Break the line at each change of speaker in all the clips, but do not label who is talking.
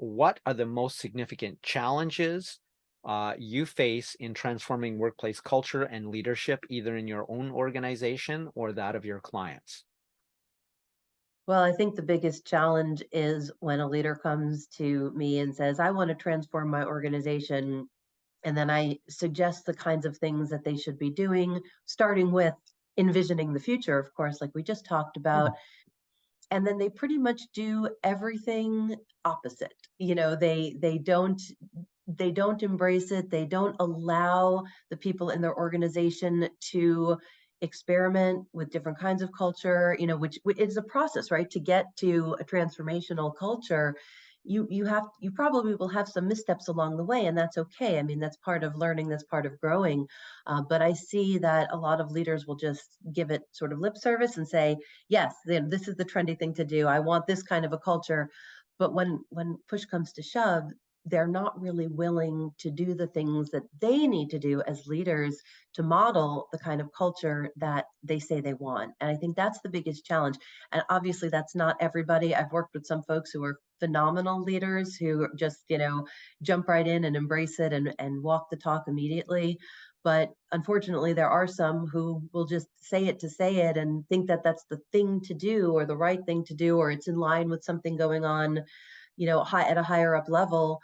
what are the most significant challenges you face in transforming workplace culture and leadership, either in your own organization or that of your clients?
Well, I think the biggest challenge is when a leader comes to me and says, I want to transform my organization. And then I suggest the kinds of things that they should be doing, starting with envisioning the future, of course, like we just talked about.
Mhm.
And then they pretty much do everything opposite. They don't embrace it. They don't allow the people in their organization to experiment with different kinds of culture, which is a process, right? To get to a transformational culture, you probably will have some missteps along the way, and that's okay. I mean, that's part of learning, that's part of growing. But I see that a lot of leaders will just give it sort of lip service and say, yes, then this is the trendy thing to do. I want this kind of a culture. But when push comes to shove, they're not really willing to do the things that they need to do as leaders to model the kind of culture that they say they want. And I think that's the biggest challenge. And obviously, that's not everybody. I've worked with some folks who are phenomenal leaders who just, jump right in and embrace it and walk the talk immediately. But unfortunately, there are some who will just say it to say it and think that that's the thing to do or the right thing to do, or it's in line with something going on, high at a higher up level,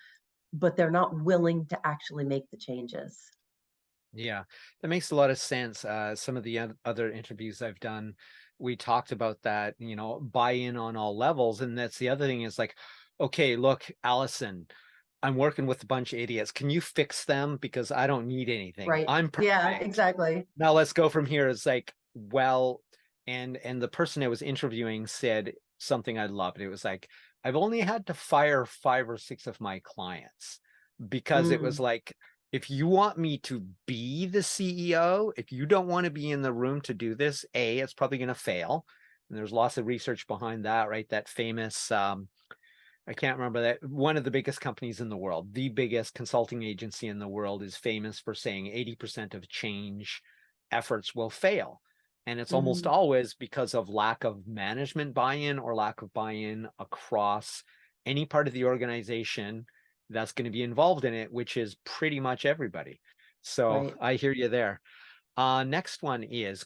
but they're not willing to actually make the changes.
Yeah, that makes a lot of sense. Some of the other interviews I've done, we talked about that, buy-in on all levels. And that's the other thing is like, okay, look, Allison, I'm working with a bunch of idiots. Can you fix them? Because I don't need anything.
Right.
I'm
Yeah,
perfect.
exactly.
Now let's go from here. It's like, well, and the person I was interviewing said something I loved. It was like, I've only had to fire 5 or 6 of my clients because it was
Mm,
like, if you want me to be the CEO, if you don't want to be in the room to do this, A, it's probably going to fail. And there's lots of research behind that, right? That famous, I can't remember that one of the biggest companies in the world, the biggest consulting agency in the world, is famous for saying 80% of change efforts will fail. And it's almost
mhm.
always because of lack of management buy-in or lack of buy-in across any part of the organization that's going to be involved in it, which is pretty much everybody. So
Right.
I hear you there. Next one is